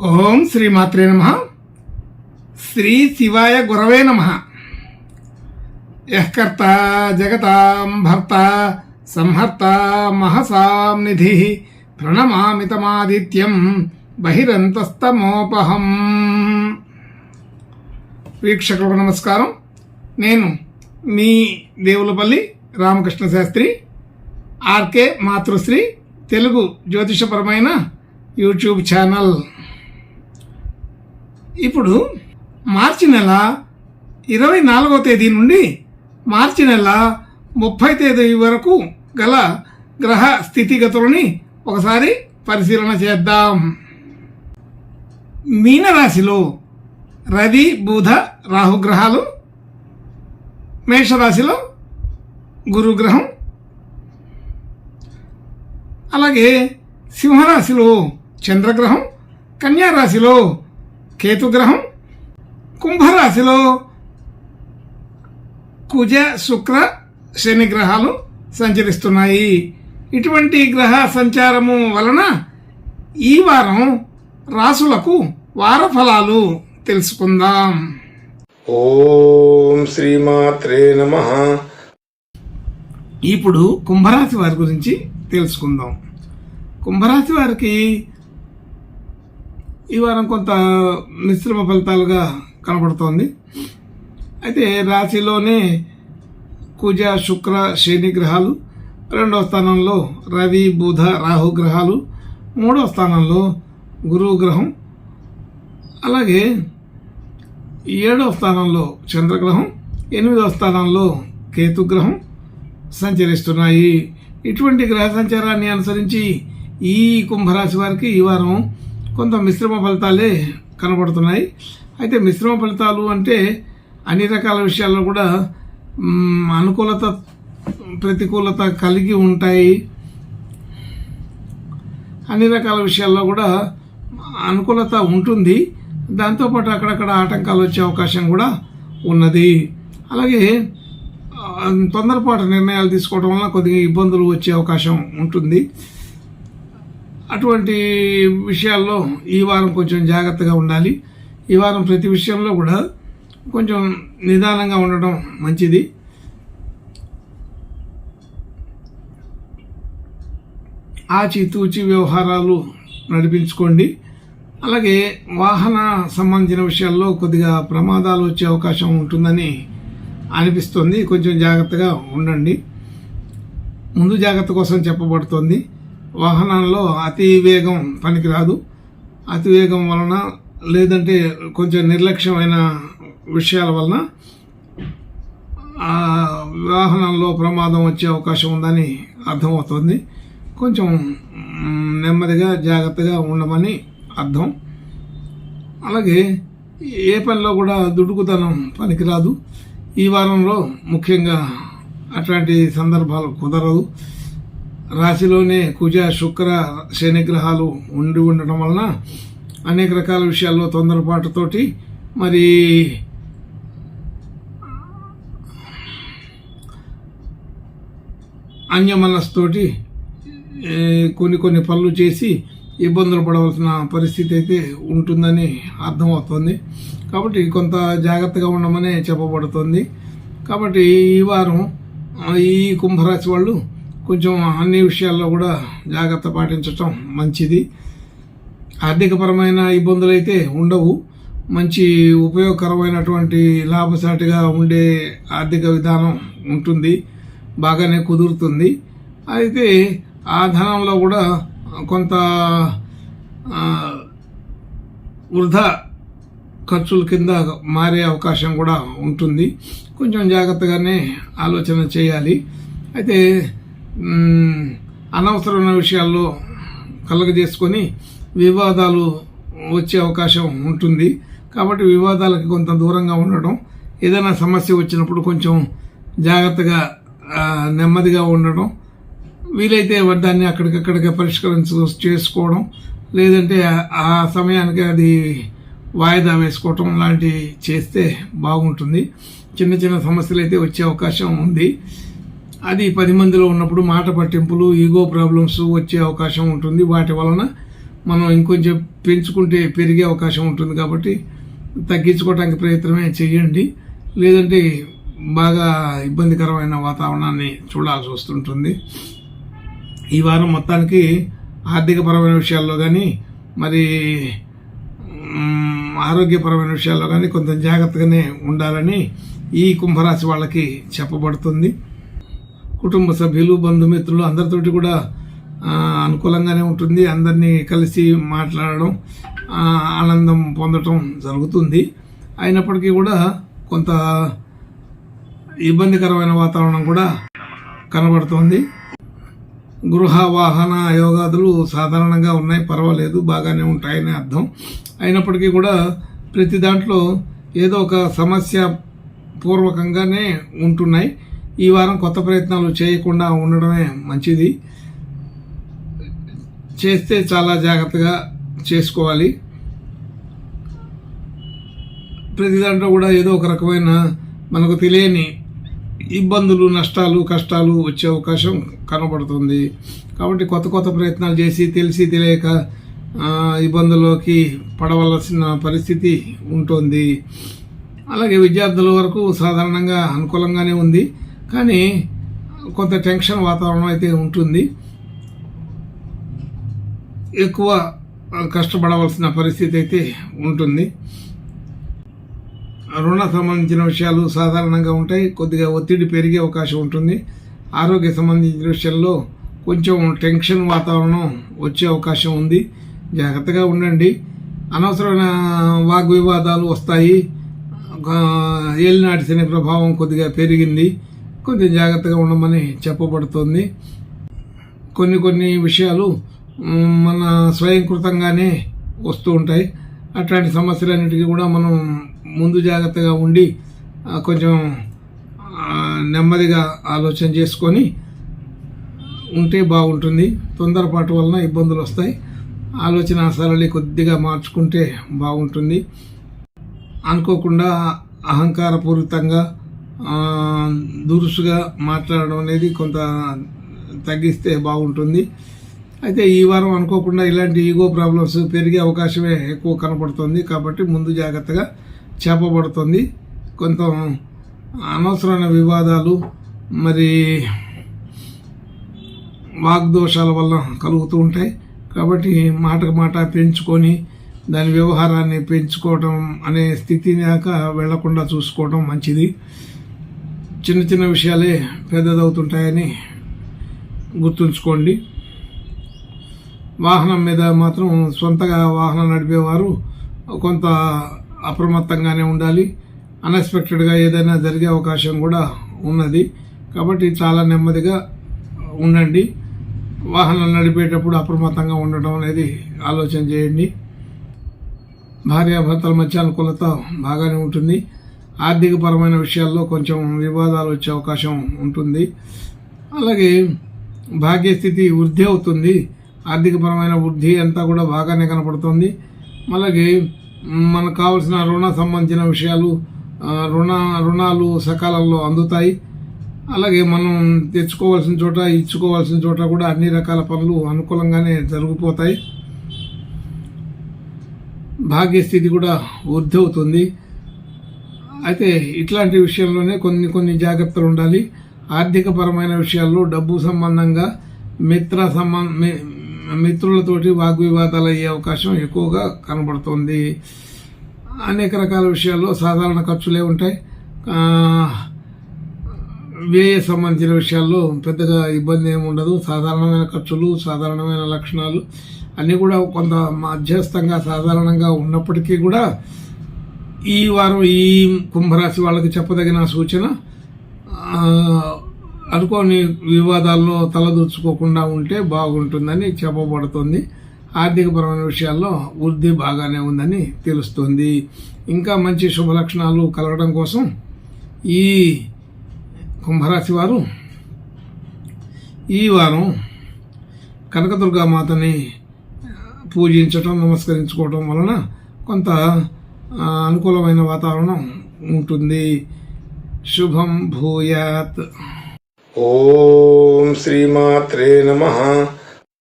ఓం శ్రీమాత్రే నమః. శ్రీ శివాయ గురవే నమః. యః కర్త జగతాం భర్త సంహర్త మహసాం నిధి ప్రణమామి తమాదిత్యం బహిరంతస్తమోపహం. వీక్షకులకు నమస్కారం. నేను మీ దేవులపల్లి రామకృష్ణ శాస్త్రి. ఆర్కే మాతృశ్రీ తెలుగు జ్యోతిషపరమైన యూట్యూబ్ ఛానల్. ఇప్పుడు మార్చి నెల 24వ తేదీ నుండి మార్చి నెల 30వ తేదీ వరకు గల గ్రహ స్థితిగతులని ఒకసారి పరిశీలన చేద్దాం. మీనరాశిలో రవి బుధ రాహుగ్రహాలు, మేషరాశిలో గురుగ్రహం, అలాగే సింహరాశిలో చంద్రగ్రహం, కన్యారాశిలో కేతుగ్రహం, కుంభరాశిలో కుజ శుక్ర శని గ్రహాలు సంచరిస్తున్నాయి. ఇటువంటి గ్రహ సంచారము వలన ఈ వారం రాసులకు వార ఫలాలు తెలుసుకుందాం. ఓం శ్రీమాత్రే నమః. ఇప్పుడు కుంభరాశి వారి గురించి తెలుసుకుందాం. కుంభరాశి వారికి ఈ వారం కొంత మిశ్రమ ఫలితాలుగా కనబడుతోంది. అయితే రాశిలోనే కుజ శుక్ర శని గ్రహాలు, 2వ స్థానంలో రవి బుధ రాహు గ్రహాలు, 3వ స్థానంలో గురువు గ్రహం, అలాగే 7వ స్థానంలో చంద్రగ్రహం, 8వ స్థానంలో కేతుగ్రహం సంచరిస్తున్నాయి. ఇటువంటి గ్రహ సంచారాన్ని అనుసరించి ఈ కుంభరాశి వారికి ఈ వారం కొంత మిశ్రమ ఫలితాలే కనబడుతున్నాయి. అయితే మిశ్రమ ఫలితాలు అంటే అన్ని రకాల విషయాల్లో కూడా అనుకూలత ప్రతికూలత కలిగి ఉంటాయి. అన్ని రకాల విషయాల్లో కూడా అనుకూలత ఉంటుంది, దాంతోపాటు అక్కడక్కడ ఆటంకాలు వచ్చే అవకాశం కూడా ఉన్నది. అలాగే తొందరపాటు నిర్ణయాలు తీసుకోవడం వల్ల కొద్దిగా ఇబ్బందులు వచ్చే అవకాశం ఉంటుంది. అటువంటి విషయాల్లో ఈ వారం కొంచెం జాగ్రత్తగా ఉండాలి. ఈ వారం ప్రతి విషయంలో కూడా కొంచెం నిదానంగా ఉండడం మంచిది. ఆచితూచి వ్యవహారాలు నడిపించుకోండి. అలాగే వాహన సంబంధించిన విషయాల్లో కొద్దిగా ప్రమాదాలు వచ్చే అవకాశం ఉంటుందని అనిపిస్తుంది. కొంచెం జాగ్రత్తగా ఉండండి. ముందు జాగ్రత్త కోసం చెప్పబడుతోంది. వాహనాల్లో అతి వేగం పనికిరాదు. అతి వేగం వలన లేదంటే కొంచెం నిర్లక్ష్యమైన విషయాల వలన వాహనంలో ప్రమాదం వచ్చే అవకాశం ఉందని అర్థమవుతుంది. కొంచెం నెమ్మదిగా జాగ్రత్తగా ఉండమని అర్థం. అలాగే ఏ పనిలో కూడా దుడుకుతనం పనికిరాదు. ఈ వారంలో ముఖ్యంగా అట్లాంటి సందర్భాలు కుదరదు. రాశిలోనే కుజ శుక్ర శని గ్రహాలు ఉండి ఉండటం వలన అనేక రకాల విషయాల్లో తొందరపాటుతోటి మరి అన్యమనస్తోటి కొన్ని పనులు చేసి ఇబ్బందులు పడవలసిన పరిస్థితి అయితే ఉంటుందని అర్థమవుతుంది. కాబట్టి కొంత జాగ్రత్తగా ఉండమనే చెప్పబడుతుంది. కాబట్టి ఈ వారం ఈ కుంభరాశి వాళ్ళు కొంచెం అన్ని విషయాల్లో కూడా జాగ్రత్త పాటించటం మంచిది. ఆర్థికపరమైన ఇబ్బందులు అయితే ఉండవు. మంచి ఉపయోగకరమైనటువంటి లాభసాటిగా ఉండే ఆర్థిక విధానం ఉంటుంది, బాగానే కుదురుతుంది. అయితే ఆ ధనంలో కూడా కొంత వృధా ఖర్చుల కింద మారే అవకాశం కూడా ఉంటుంది. కొంచెం జాగ్రత్తగానే ఆలోచన చేయాలి. అయితే అనవసరమైన విషయాల్లో కలగజేసుకొని వివాదాలు వచ్చే అవకాశం ఉంటుంది. కాబట్టి వివాదాలకి కొంత దూరంగా ఉండడం, ఏదైనా సమస్య వచ్చినప్పుడు కొంచెం జాగ్రత్తగా నెమ్మదిగా ఉండడం, వీలైతే దాన్ని అక్కడికక్కడికి చేసుకోవడం, లేదంటే ఆ సమయానికి అది వాయిదా వేసుకోవటం లాంటివి చేస్తే బాగుంటుంది. చిన్న చిన్న సమస్యలు అయితే వచ్చే అవకాశం ఉంది. అది 10 మందిలో ఉన్నప్పుడు మాట పట్టింపులు, ఈగో ప్రాబ్లమ్స్ వచ్చే అవకాశం ఉంటుంది. వాటి వలన మనం ఇంకొంచెం పెంచుకుంటే పెరిగే అవకాశం ఉంటుంది కాబట్టి తగ్గించుకోవడానికి ప్రయత్నమే చేయండి. లేదంటే బాగా ఇబ్బందికరమైన వాతావరణాన్ని చూడాల్సి వస్తుంటుంది. ఈ వారం మొత్తానికి ఆర్థికపరమైన విషయాల్లో కానీ మరి ఆరోగ్యపరమైన విషయాల్లో కానీ కొంత జాగ్రత్తగానే ఉండాలని ఈ కుంభరాశి వాళ్ళకి చెప్పబడుతుంది. కుటుంబ సభ్యులు, బంధుమిత్రులు అందరితోటి కూడా అనుకూలంగానే ఉంటుంది. అందరినీ కలిసి మాట్లాడడం, ఆనందం పొందటం జరుగుతుంది. అయినప్పటికీ కూడా కొంత ఇబ్బందికరమైన వాతావరణం కూడా కనబడుతోంది. గృహ వాహన యోగాదులు సాధారణంగా ఉన్నాయి, పర్వాలేదు, బాగానే ఉంటాయని అర్థం. అయినప్పటికీ కూడా ప్రతి దాంట్లో ఏదో ఒక సమస్య పూర్వకంగానే ఉంటున్నాయి. ఈ వారం కొత్త ప్రయత్నాలు చేయకుండా ఉండడమే మంచిది. చేస్తే చాలా జాగ్రత్తగా చేసుకోవాలి. ప్రతి దాంట్లో కూడా ఏదో ఒక రకమైన మనకు తెలియని ఇబ్బందులు, నష్టాలు, కష్టాలు వచ్చే అవకాశం కనబడుతుంది. కాబట్టి కొత్త ప్రయత్నాలు చేసి తెలిసి తెలియక ఇబ్బందుల్లోకి పడవలసిన పరిస్థితి ఉంటుంది. అలాగే విద్యార్థుల వరకు సాధారణంగా అనుకూలంగానే ఉంది, కానీ కొంత టెన్షన్ వాతావరణం అయితే ఉంటుంది. ఎక్కువ కష్టపడవలసిన పరిస్థితి అయితే ఉంటుంది. రుణ సంబంధించిన విషయాలు సాధారణంగా ఉంటాయి, కొద్దిగా ఒత్తిడి పెరిగే అవకాశం ఉంటుంది. ఆరోగ్య సంబంధించిన విషయాల్లో కొంచెం టెన్షన్ వాతావరణం వచ్చే అవకాశం ఉంది. జాగ్రత్తగా ఉండండి. అనవసరమైన వాగ్వివాదాలు వస్తాయి. ఏలినాటి శని ప్రభావం కొద్దిగా పెరిగింది, కొంచెం జాగ్రత్తగా ఉండమని చెప్పబడుతుంది. కొన్ని విషయాలు మన స్వయంకృతంగానే వస్తూ ఉంటాయి. అట్లాంటి సమస్యలన్నిటికీ కూడా మనం ముందు జాగ్రత్తగా ఉండి కొంచెం నెమ్మదిగా ఆలోచన చేసుకొని ఉంటే బాగుంటుంది. తొందరపాటు వలన ఇబ్బందులు వస్తాయి. ఆలోచన సరళి కొద్దిగా మార్చుకుంటే బాగుంటుంది. అనుకోకుండా అహంకారపూరితంగా దురుసుగా మాట్లాడడం అనేది కొంత తగ్గిస్తే బాగుంటుంది. అయితే ఈ వారం అనుకోకుండా ఇలాంటి ఈగో ప్రాబ్లమ్స్ పెరిగే అవకాశమే ఎక్కువ కనపడుతుంది. కాబట్టి ముందు జాగ్రత్తగా చెప్పబడుతుంది. కొంత అనవసరమైన వివాదాలు, మరి వాగ్దోషాల వల్ల కలుగుతూ ఉంటాయి. కాబట్టి మాటకు మాట పెంచుకొని దాని వ్యవహారాన్ని పెంచుకోవడం అనే స్థితి దాకా వెళ్లకుండా చూసుకోవడం మంచిది. చిన్న విషయాలే పెద్దదవుతుంటాయని గుర్తుంచుకోండి. వాహనం మీద మాత్రం సొంతగా వాహనం నడిపేవారు కొంత అప్రమత్తంగానే ఉండాలి. అన్ఎక్స్పెక్టెడ్గా ఏదైనా జరిగే అవకాశం కూడా ఉన్నది. కాబట్టి చాలా నెమ్మదిగా ఉండండి. వాహనం నడిపేటప్పుడు అప్రమత్తంగా ఉండడం అనేది ఆలోచన చేయండి. భార్యాభర్తల మధ్య అనుకూలత బాగానే ఉంటుంది. ఆర్థికపరమైన విషయాల్లో కొంచెం వివాదాలు వచ్చే అవకాశం ఉంటుంది. అలాగే భాగ్యస్థితి వృద్ధి అవుతుంది. ఆర్థికపరమైన వృద్ధి అంతా కూడా బాగానే కనపడుతుంది. అలాగే మనకు కావాల్సిన రుణ సంబంధించిన విషయాలు, రుణాలు సకాలంలో అందుతాయి. అలాగే మనం తెచ్చుకోవాల్సిన చోట, ఇచ్చుకోవాల్సిన చోట కూడా అన్ని రకాల పనులు అనుకూలంగానే జరిగిపోతాయి. భాగ్యస్థితి కూడా వృద్ధి అవుతుంది. అయితే ఇట్లాంటి విషయంలోనే కొన్ని జాగ్రత్తలు ఉండాలి. ఆర్థికపరమైన విషయాల్లో డబ్బు సంబంధంగా మిత్రులతోటి వాగ్వివాదాలు అయ్యే అవకాశం ఎక్కువగా కనబడుతుంది. అనేక రకాల విషయాల్లో సాధారణ ఖర్చులే ఉంటాయి. వ్యయ సంబంధించిన విషయాల్లో పెద్దగా ఇబ్బంది ఏమి ఉండదు. సాధారణమైన ఖర్చులు, సాధారణమైన లక్షణాలు అన్నీ కూడా కొంత మధ్యస్థంగా సాధారణంగా ఉన్నప్పటికీ కూడా ఈ వారం ఈ కుంభరాశి వాళ్ళకి చెప్పదగిన సూచన, అనుకోని వివాదాల్లో తలదూర్చుకోకుండా ఉంటే బాగుంటుందని చెప్పబడుతుంది. ఆర్థికపరమైన విషయాల్లో వృద్ధి బాగానే ఉందని తెలుస్తుంది. ఇంకా మంచి శుభ లక్షణాలు కలగడం కోసం ఈ కుంభరాశి వారు ఈ వారం కనకదుర్గామాతని పూజించటం, నమస్కరించుకోవటం వలన కొంత అనుకూలమైన వాతావరణం ఉంటుంది. శుభం భూయాత్. ఓం శ్రీమాత్రే నమః.